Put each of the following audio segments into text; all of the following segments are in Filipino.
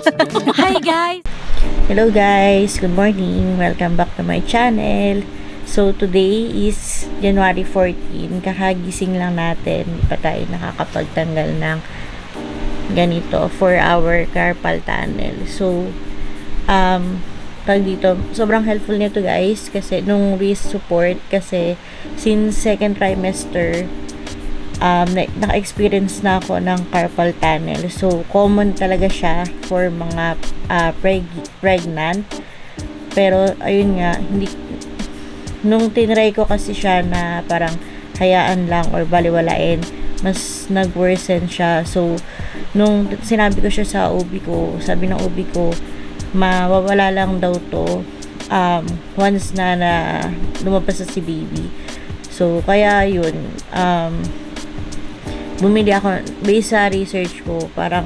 Hi guys! Hello guys, good morning. Welcome back to my channel. So today is January 14. Kakagising lang natin. Hindi pa tayo nakakapagtanggal ng ganito 4-hour carpal tunnel. So tag dito, sobrang helpful nito guys kasi nung wrist support kasi since second trimester naka-experience na ako ng carpal tunnel. So, common talaga siya for mga pregnant. Pero, ayun nga, hindi, nung tinry ko kasi siya na parang hayaan lang or baliwalain, mas nag-worsen siya. So, nung sinabi ko siya sa OB ko, sabi ng OB ko, mawawala lang daw to once na lumabas na si baby. So, kaya yun, bumili ako based sa research ko, parang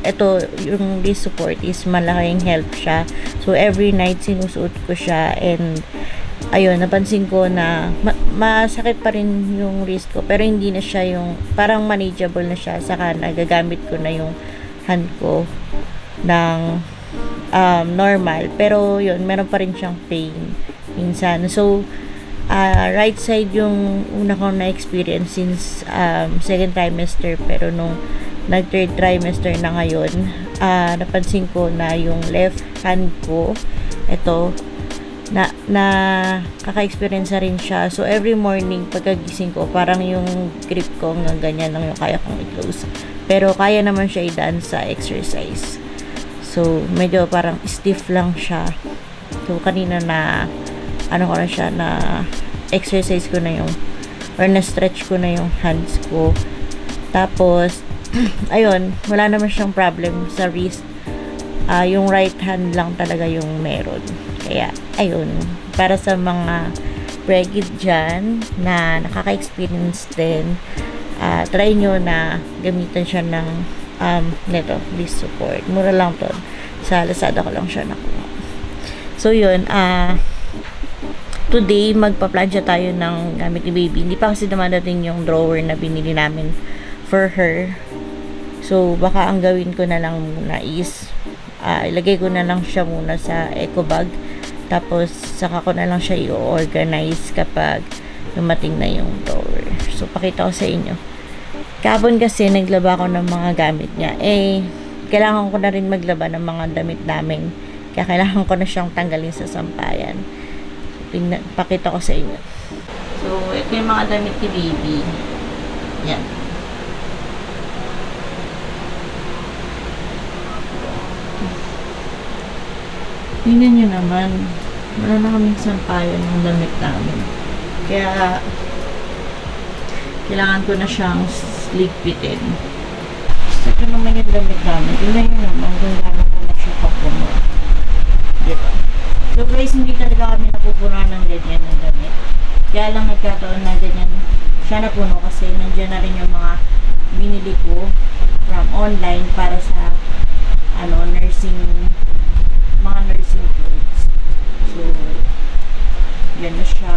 ito yung wrist support is malaking help siya. So every night sinusuot ko siya and ayun, napansin ko na masakit pa rin yung wrist ko pero hindi na siya yung parang manageable na siya, saka nagagamit ko na yung hand ko ng normal, pero yun, meron pa rin siyang pain minsan. So right side yung una kong na-experience since second trimester, pero nung nag-third trimester na ngayon, napansin ko na yung left hand ko, ito, na kaka-experience na rin siya. So, every morning, pagkagising ko, parang yung grip ko hanggang ganyan lang yung kaya kong i-close. Pero, kaya naman siya idaan sa exercise. So, medyo parang stiff lang siya. So, kanina na ano ko na siya, na exercise ko na yung or na-stretch ko na yung hands ko. Tapos ayun, wala naman siyang problem sa wrist. Yung right hand lang talaga yung meron. Kaya ayun, para sa mga pregnant dyan na nakaka-experience din, try nyo na gamitan siya ng neto, wrist support. Mura lang to, sa Lazada ko lang siya nakuha. So yun, today, magpa-plancha tayo ng gamit ni baby. Hindi pa kasi dumadating yung drawer na binili namin for her. So, baka ang gawin ko na lang muna is, ilagay ko na lang siya muna sa eco bag. Tapos, saka ko na lang siya i-organize kapag dumating na yung drawer. So, pakita ko sa inyo. Kahapon kasi, naglaba ko ng mga gamit niya. Kailangan ko na rin maglaba ng mga damit namin. Kaya kailangan ko na siyang tanggalin sa sampayan. Pakita ko sa inyo. So, ito yung mga damit ni baby. Yan. Tingnan nyo naman. Wala na kaming sampayan ng damit namin. Kaya, kailangan ko na siyang ligpitin. Ito naman yung damit namin. Tingnan nyo naman kung gano'n ko na siya kapuno. Diba? So guys, hindi talaga kami napupunan ng ganyan ng damit. Kaya lang nagkataon na ganyan siya napuno kasi nandiyan na rin yung mga binili ko from online para sa nursing, mga nursing clothes. So, yan na siya.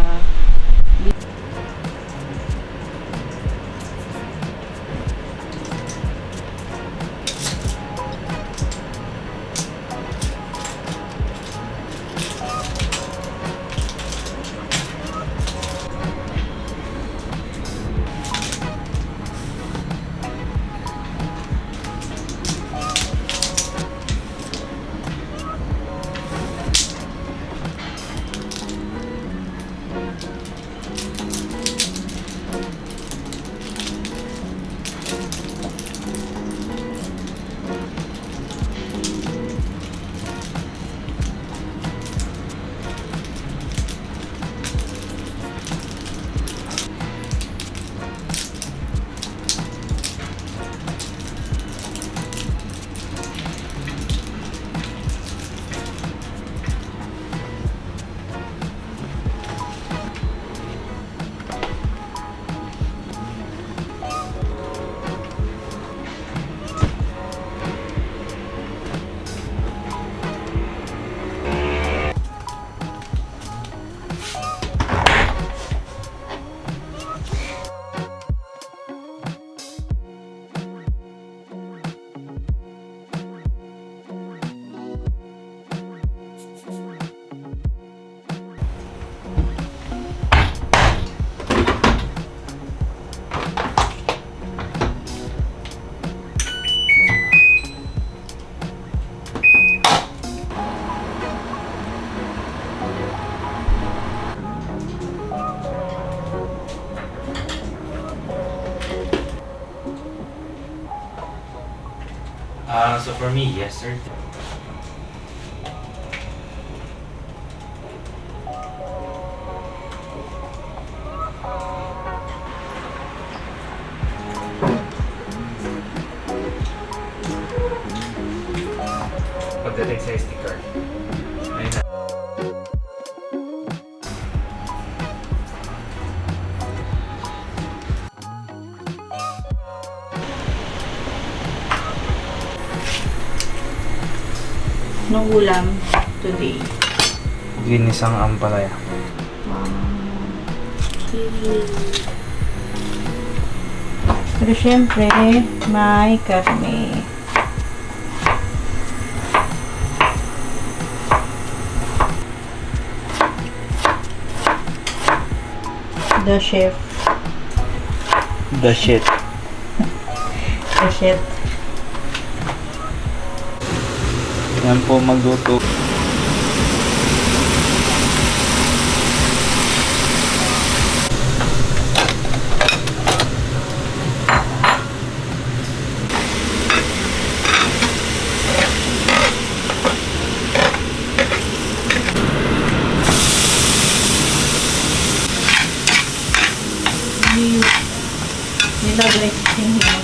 So for me, yes, sir. Pagdating sa SD card. Ayun na. Nung ulam today. Ginisang ampalaya. Pero syempre, may karne. The chef. The shit. The chef. Yan po magluto. Nilagay ko siya.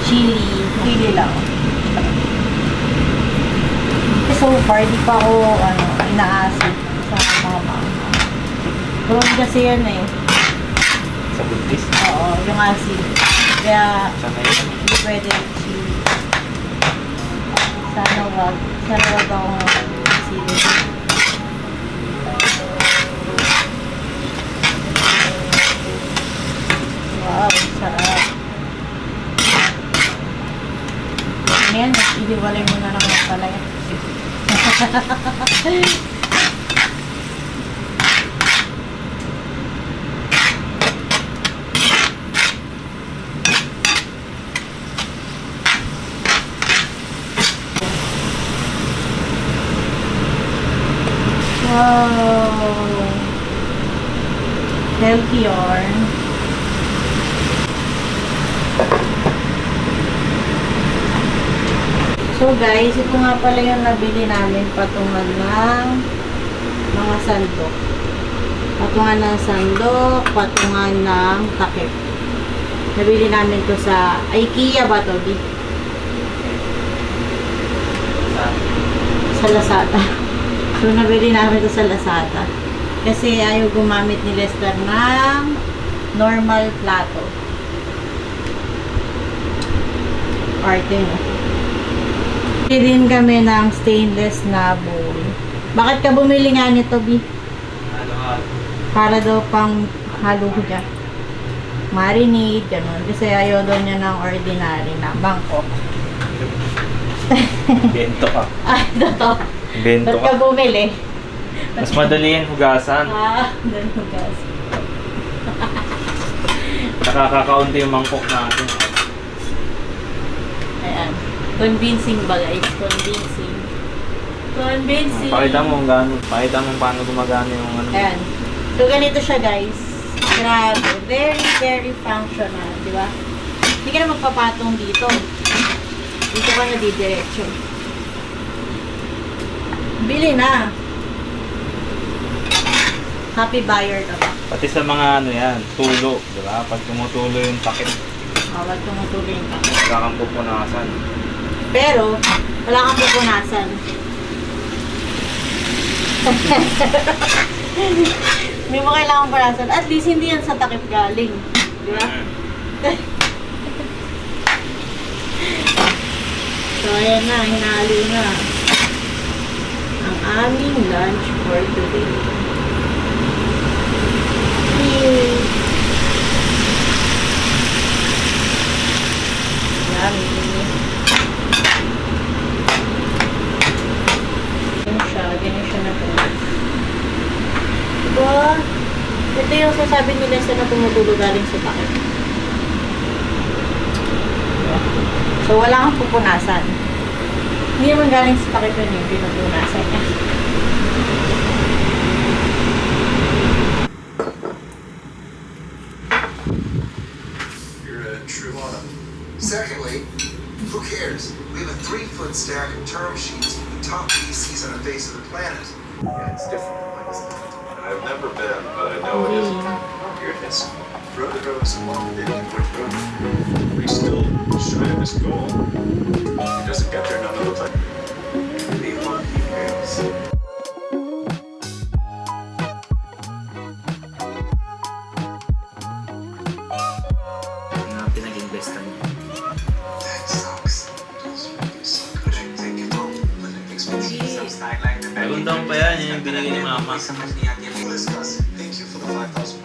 Chili lang. So far, di pa ako inaasid sa mama. Prone kasi yan eh. Sa buntis? Oo, yung acid. Kaya, Sana yun. hindi pwede chili. Sana wag akong chili. Wow, sarap. Ayan, idiwalay mo na lang ng palaya. Wow! Healthy yarn. So guys, ito nga pala yung nabili namin patungan ng mga sandok. Patungan ng sandok, patungan ng takip. Nabili namin to sa IKEA ba to, Di? Sa Lazada. So nabili namin to sa Lazada. Kasi ayaw gumamit ni Lester ng normal plato. Arte no. Bili din kami ng stainless na bowl. Bakit ka bumili nga nito, Bi? Para daw pang halo niya. Marinade, ganun. Kasi ayaw daw niya ng ordinary na bangkok. Bento ka. Ay, ito. Bento Ba't ka ka. bumili? Mas madali yan hugasan. Ganun guys. Nakakakaunti yung mangkok natin. Ayan. Convincing ba guys? Convincing. Pakita mo kung gaano. Pakita mo paano gumagana yung ano. Ayan. So, ganito siya guys. Grabe. Very, very functional. Di ba? Hindi ka na magpapatong dito. Dito ka na didiretso. Bili na. Happy buyer ka ba? Pati sa mga ano yan, tulo. Diba? Pag tumutulo yung takip, Bawal tumutuloy yung takip. wala kang pupunasan. Pero, wala kang pupunasan. Hindi mo kailangan punasan. At least, hindi yan sa takip galing. Di ba? So, ayan na. Hinalo na. Ang aming lunch for today. Yay! Yummy! Ganyan siya na po. Diba? Ito yung sasabi nila sa na tumutulo galing sa takip. So, wala kang pupunasan. Hindi naman galing sa takip yun yung pinupunasan niya. You're a true honor. Secondly, who cares? We have a 3-foot stack of term sheets with the top PCs on the face of the planet. Yeah, it's different. I've never been, but I know it is. Weirdness. Road to road, so long they didn't which road. We still shy of this goal. It doesn't get there, none of the time. The monkey chaos. Na pinag-investan niya. That sucks. Those movies so good. Thank you for living experience. Bagong taon pa yan, yung binigay ni Mama. We'll discuss. Thank you for the 5,000.